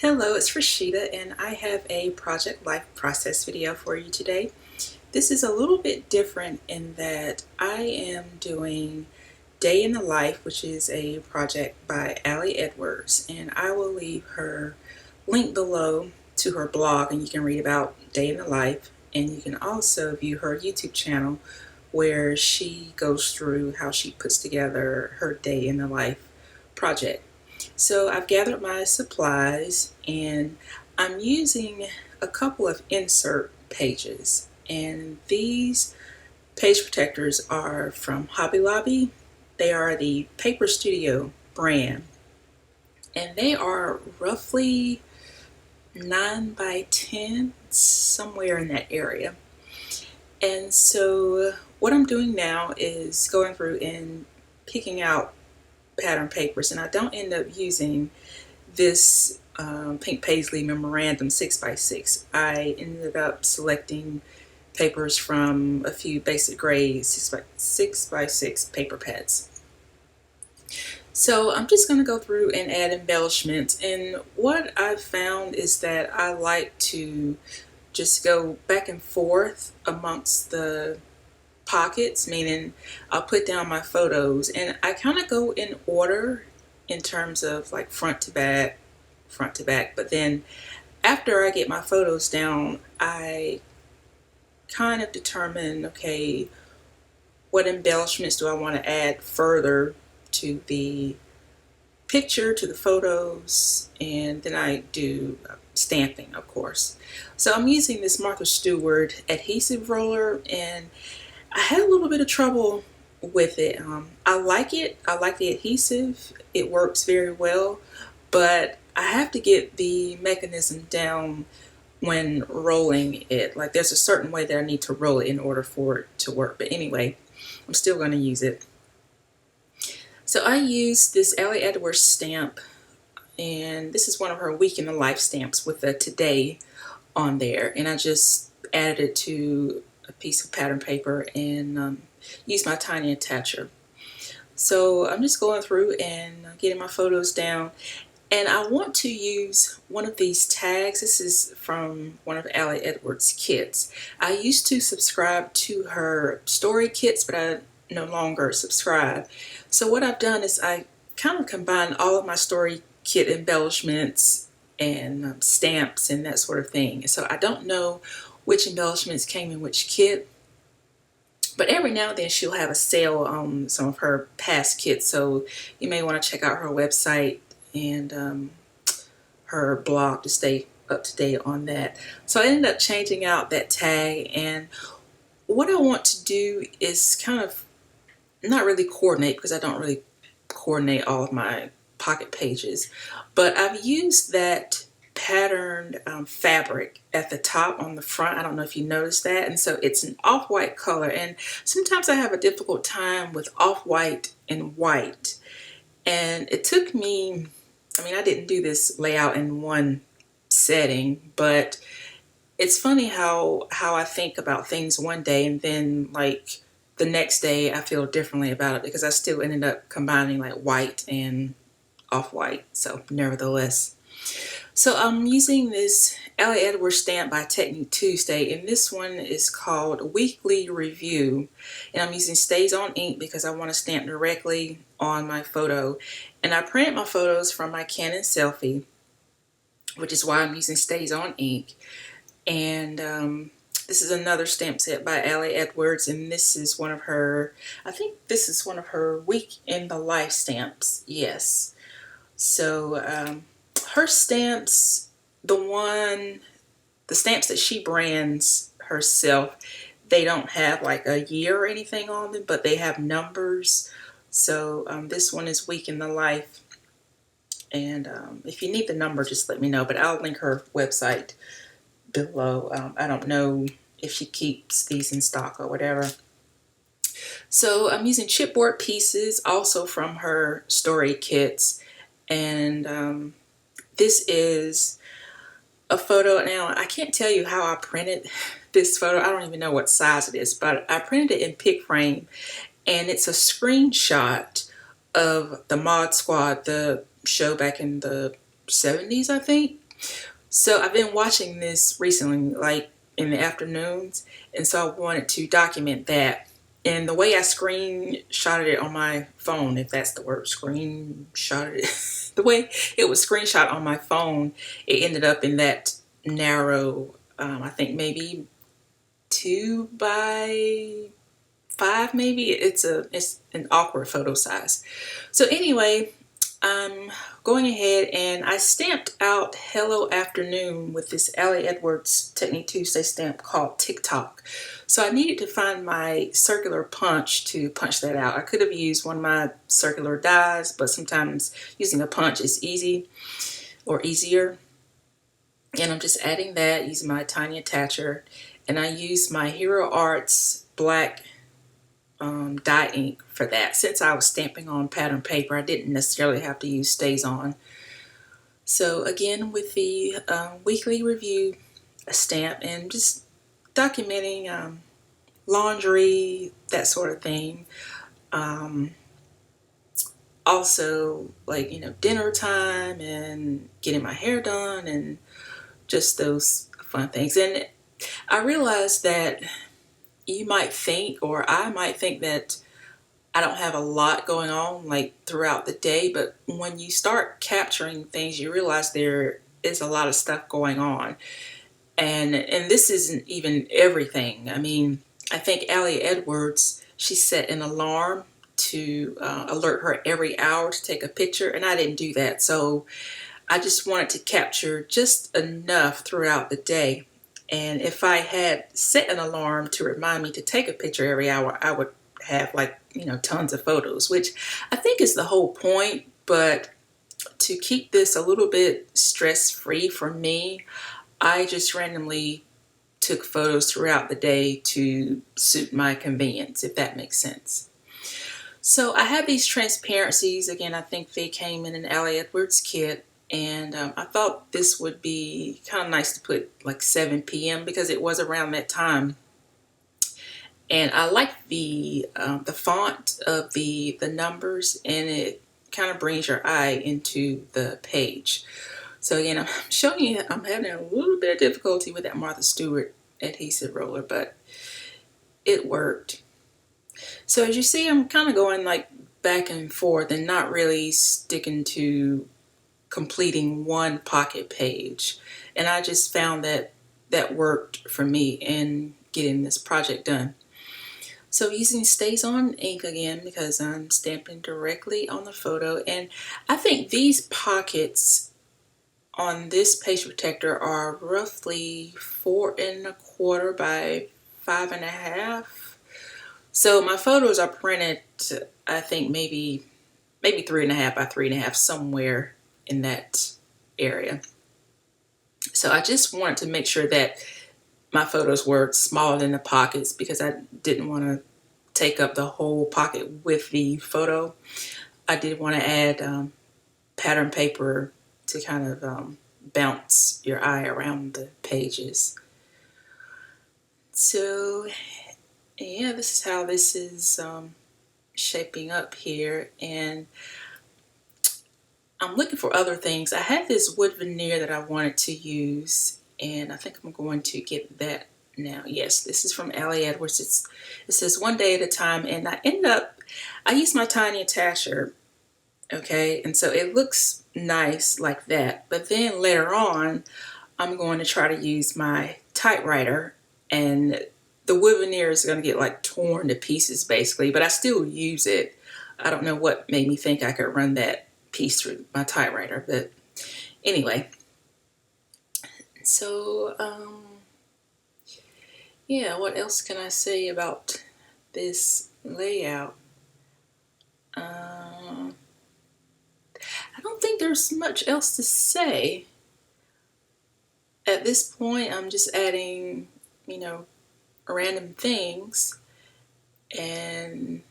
Hello, it's Rashida and I have a project life process video for you today. This is a little bit different in that I am doing Day in the Life, which is a project by Ali Edwards, and I will leave her link below to her blog and you can read about Day in the Life, and you can also view her YouTube channel where she goes through how she puts together her Day in the Life project. So I've gathered my supplies and I'm using a couple of insert pages, and these page protectors are from Hobby Lobby. They are the Paper Studio brand and they are roughly 9 by 10, somewhere in that area. And so what I'm doing now is going through and picking out pattern papers, and I don't end up using this pink paisley memorandum 6x6. I ended up selecting papers from a few basic grade 6x6 paper pads. So I'm just going to go through and add embellishments, and what I've found is that I like to just go back and forth amongst the pockets, meaning I'll put down my photos and I kind of go in order in terms of like front to back, but then after I get my photos down, I kind of determine, okay, what embellishments do I want to add further to the picture, to the photos, and then I do stamping, of course. So I'm using this Martha Stewart adhesive roller, and I had a little bit of trouble with it. I like it. I like the adhesive. It works very well, but I have to get the mechanism down when rolling it. Like there's a certain way that I need to roll it in order for it to work. But anyway, I'm still going to use it. So I used this Ali Edwards stamp, and this is one of her Week in the Life stamps with a today on there, and I just added it to a piece of pattern paper and use my tiny attacher. So I'm just going through and getting my photos down, and I want to use one of these tags. This is from one of Ali Edwards' kits. I used to subscribe to her story kits, but I no longer subscribe. So what I've done is I kind of combine all of my story kit embellishments and stamps and that sort of thing. So I don't know which embellishments came in which kit, but every now and then she'll have a sale on some of her past kits, so you may want to check out her website and her blog to stay up to date on that. So I ended up changing out that tag, and what I want to do is kind of not really coordinate, because I don't really coordinate all of my pocket pages, but I've used that patterned fabric at the top on the front. I don't know if you noticed that, and so it's an off-white color, and sometimes I have a difficult time with off-white and white, and it took me, I mean, I didn't do this layout in one setting, but it's funny how I think about things one day and then like the next day I feel differently about it, because I still ended up combining like white and off-white. So nevertheless, so I'm using this Ali Edwards stamp by Technique Tuesday, and this one is called Weekly Review, and I'm using Stays on ink because I want to stamp directly on my photo, and I printed my photos from my Canon selfie, which is why I'm using Stays on ink. And this is another stamp set by Ali Edwards, and this is one of her, I think this is one of her Week in the Life stamps. Yes. So her stamps, the stamps that she brands herself, they don't have like a year or anything on them, but they have numbers. So this one is Week in the Life, and if you need the number, just let me know, but I'll link her website below. I don't know if she keeps these in stock or whatever. So I'm using chipboard pieces also from her story kits, and this is a photo. Now I can't tell you how I printed this photo. I don't even know what size it is, but I printed it in pick frame, and it's a screenshot of the Mod Squad, the show back in the 70s, I think. So I've been watching this recently, like in the afternoons, and so I wanted to document that. And the way I screenshotted it on my phone, if that's the word, screenshotted it, the way it was screenshot on my phone, it ended up in that narrow, I think maybe 2 by 5, maybe. It's an awkward photo size. So anyway, I'm going ahead and I stamped out Hello Afternoon with this Allie Edwards Technique Tuesday stamp called TikTok. So I needed to find my circular punch to punch that out. I could have used one of my circular dies, but sometimes using a punch is easy or easier. And I'm just adding that using my tiny attacher. And I use my Hero Arts black dye ink for that. Since I was stamping on pattern paper, I didn't necessarily have to use StazOn. So again, with the weekly review stamp and just documenting laundry, that sort of thing. Also, like, dinner time and getting my hair done and just those fun things. And I realized that you might think, or I might think, that I don't have a lot going on like throughout the day, but when you start capturing things, you realize there is a lot of stuff going on. And this isn't even everything. I mean, I think Allie Edwards, she set an alarm to alert her every hour to take a picture, and I didn't do that. So I just wanted to capture just enough throughout the day. And if I had set an alarm to remind me to take a picture every hour, I would have, like, tons of photos, which I think is the whole point. But to keep this a little bit stress-free for me, I just randomly took photos throughout the day to suit my convenience, if that makes sense. So I have these transparencies. Again, I think they came in an Allie Edwards kit. And I thought this would be kind of nice to put like 7 p.m. because it was around that time. And I like the font of the numbers, and it kind of brings your eye into the page. So again, I'm showing you I'm having a little bit of difficulty with that Martha Stewart adhesive roller, but it worked. So as you see, I'm kind of going like back and forth and not really sticking to completing one pocket page. And I just found that that worked for me in getting this project done. So using StazOn ink again, because I'm stamping directly on the photo. And I think these pockets on this page protector are roughly 4¼ by 5½. So my photos are printed, I think maybe 3½ by 3½, somewhere in that area. So I just wanted to make sure that my photos were smaller than the pockets because I didn't want to take up the whole pocket with the photo. I did want to add pattern paper to kind of bounce your eye around the pages. So yeah, this is how this is shaping up here. And I'm looking for other things. I had this wood veneer that I wanted to use, and I think I'm going to get that now. Yes, this is from Allie Edwards. It says 1 day at a time, and I used my tiny attacher, okay, and so it looks nice like that. But then later on, I'm going to try to use my typewriter, and the wood veneer is going to get like torn to pieces basically, but I still use it. I don't know what made me think I could run that piece through my typewriter, but anyway. So yeah, what else can I say about this layout? I don't think there's much else to say at this point. I'm just adding, random things, and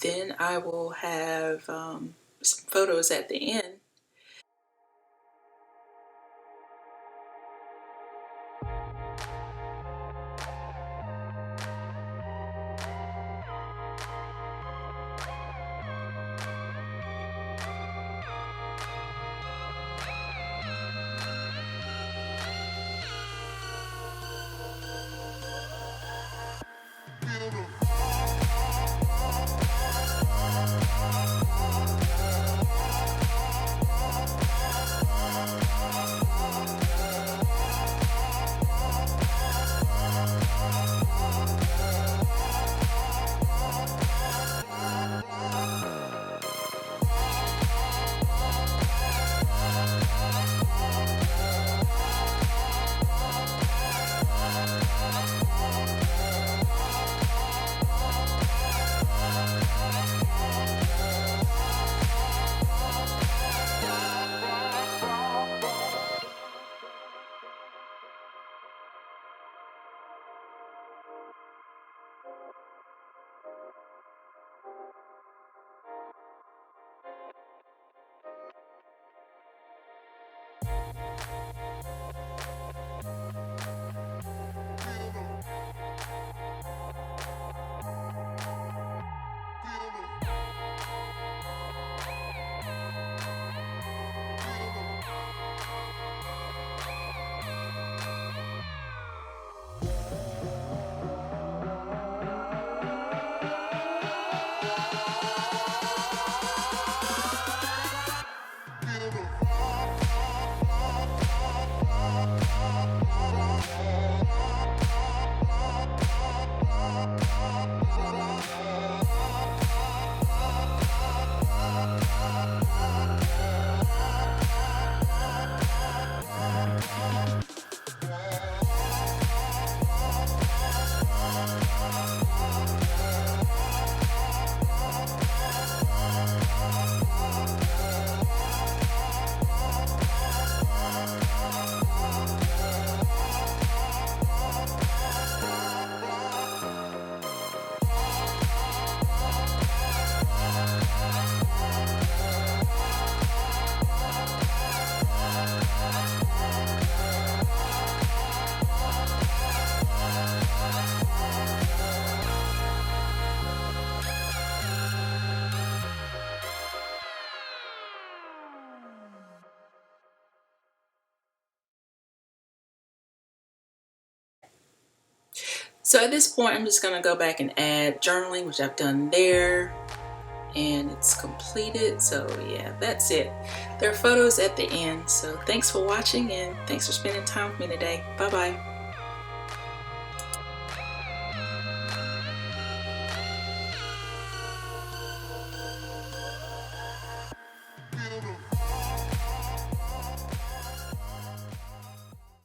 then I will have some photos at the end. So at this point, I'm just going to go back and add journaling, which I've done there, and it's completed. So yeah, that's it. There are photos at the end. So thanks for watching, and thanks for spending time with me today. Bye bye.